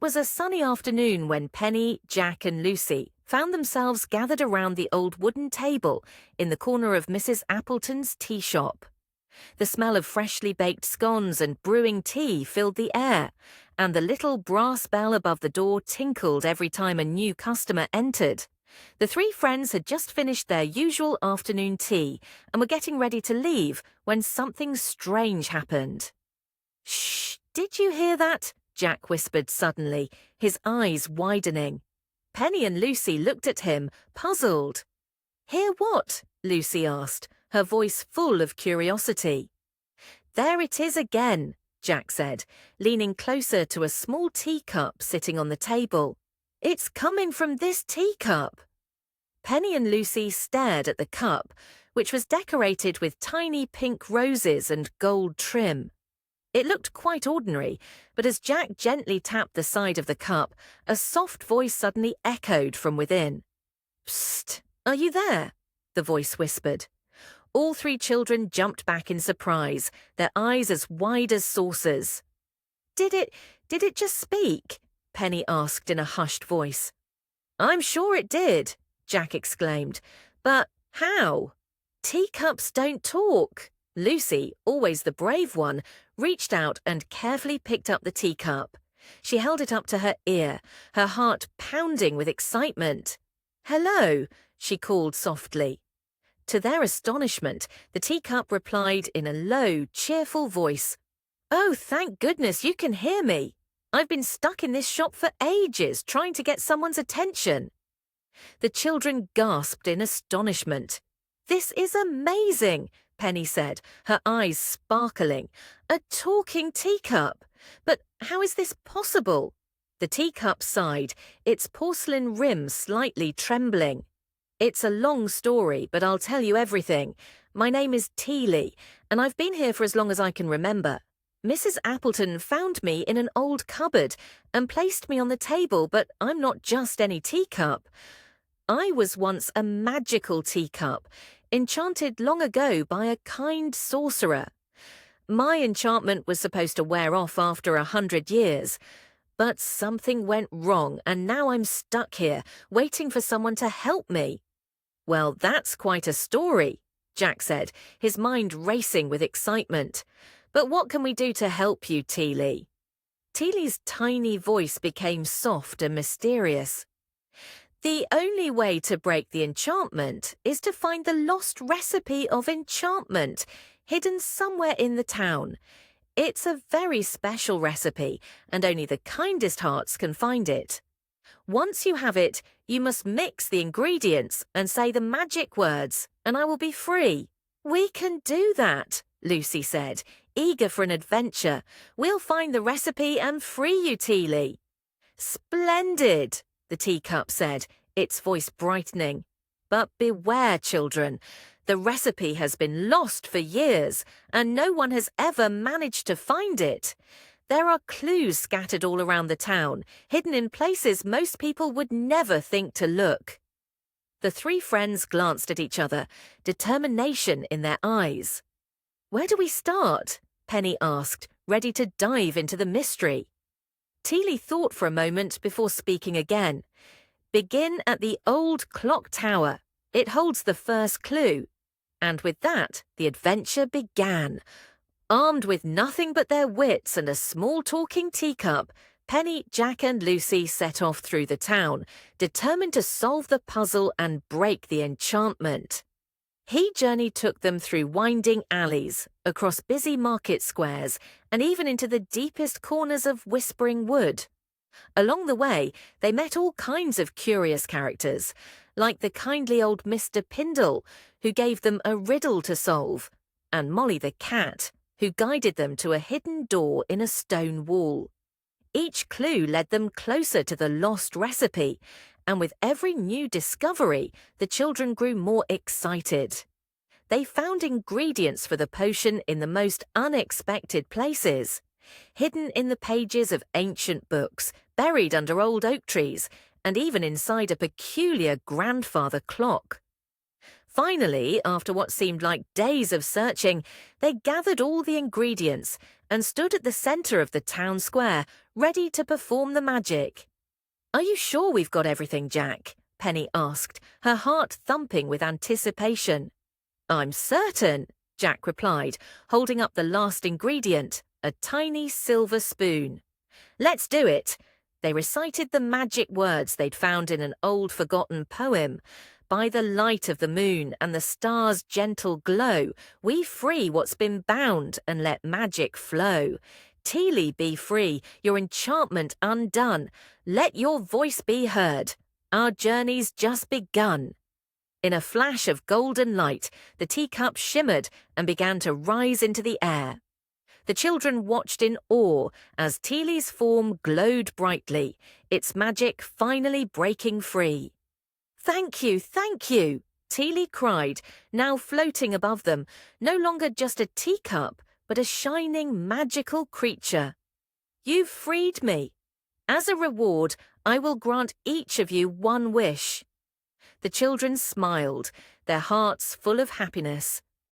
was a sunny afternoon when Penny, Jack and Lucy found themselves gathered around the old wooden table in the corner of Mrs. Appleton's tea shop. The smell of freshly baked scones and brewing tea filled the air, and the little brass bell above the door tinkled every time a new customer entered. The three friends had just finished their usual afternoon tea and were getting ready to leave when something strange happened. "Shh! Did you hear that?" Jack whispered suddenly, his eyes widening. Penny and Lucy looked at him, puzzled. "Hear what?" Lucy asked, her voice full of curiosity. "There it is again," Jack said, leaning closer to a small teacup sitting on the table. "It's coming from this teacup." Penny and Lucy stared at the cup, which was decorated with tiny pink roses and gold trim. It looked quite ordinary, but as Jack gently tapped the side of the cup, a soft voice suddenly echoed from within. "Psst, are you there?" the voice whispered. All three children jumped back in surprise, their eyes as wide as saucers. Did it just speak?" Penny asked in a hushed voice. "I'm sure it did," Jack exclaimed. "But how?" "Teacups don't talk." Lucy, always the brave one, reached out and carefully picked up the teacup. She held it up to her ear, her heart pounding with excitement. "Hello," she called softly. To their astonishment, the teacup replied in a low, cheerful voice, "Oh, thank goodness you can hear me. I've been stuck in this shop for ages trying to get someone's attention." The children gasped in astonishment. "This is amazing," Penny said, her eyes sparkling. "A talking teacup. But how is this possible?" The teacup sighed, its porcelain rim slightly trembling. "It's a long story, but I'll tell you everything. My name is Teely, and I've been here for as long as I can remember. Mrs. Appleton found me in an old cupboard and placed me on the table, but I'm not just any teacup. I was once a magical teacup, enchanted long ago by a kind sorcerer. My enchantment was supposed to wear off after 100 years, but something went wrong and now I'm stuck here, waiting for someone to help me." "Well, that's quite a story," Jack said, his mind racing with excitement. "But what can we do to help you, Teely?" Teely's tiny voice became soft and mysterious. "The only way to break the enchantment is to find the Lost Recipe of Enchantment, hidden somewhere in the town. It's a very special recipe, and only the kindest hearts can find it. Once you have it, you must mix the ingredients and say the magic words, and I will be free." "We can do that," Lucy said, eager for an adventure. "We'll find the recipe and free you, Teely." "Splendid," the teacup said, its voice brightening. "But beware, children. The recipe has been lost for years, and no one has ever managed to find it. There are clues scattered all around the town, hidden in places most people would never think to look." The three friends glanced at each other, determination in their eyes. "Where do we start?" Penny asked, ready to dive into the mystery. Teely thought for a moment before speaking again. "Begin at the old clock tower. It holds the first clue." And with that, the adventure began. Armed with nothing but their wits and a small talking teacup, Penny, Jack and Lucy set off through the town, determined to solve the puzzle and break the enchantment. He journey took them through winding alleys, across busy market squares, and even into the deepest corners of Whispering Wood. Along the way, they met all kinds of curious characters, like the kindly old Mr. Pindle, who gave them a riddle to solve, and Molly the cat, who guided them to a hidden door in a stone wall. Each clue led them closer to the lost recipe, and with every new discovery, the children grew more excited. They found ingredients for the potion in the most unexpected places, hidden in the pages of ancient books, buried under old oak trees, and even inside a peculiar grandfather clock. Finally, after what seemed like days of searching, they gathered all the ingredients and stood at the center of the town square, ready to perform the magic. "Are you sure we've got everything, Jack?" Penny asked, her heart thumping with anticipation. "I'm certain," Jack replied, holding up the last ingredient, a tiny silver spoon. "Let's do it." They recited the magic words they'd found in an old forgotten poem. "By the light of the moon and the stars' gentle glow, we free what's been bound and let magic flow. Teely, be free, your enchantment undone. Let your voice be heard. Our journey's just begun." In a flash of golden light, the teacup shimmered and began to rise into the air. The children watched in awe as Teely's form glowed brightly, its magic finally breaking free. "Thank you, thank you," Teely cried, now floating above them, no longer just a teacup, but a shining magical creature. "You've freed me. As a reward, I will grant each of you one wish." The children smiled, their hearts full of happiness.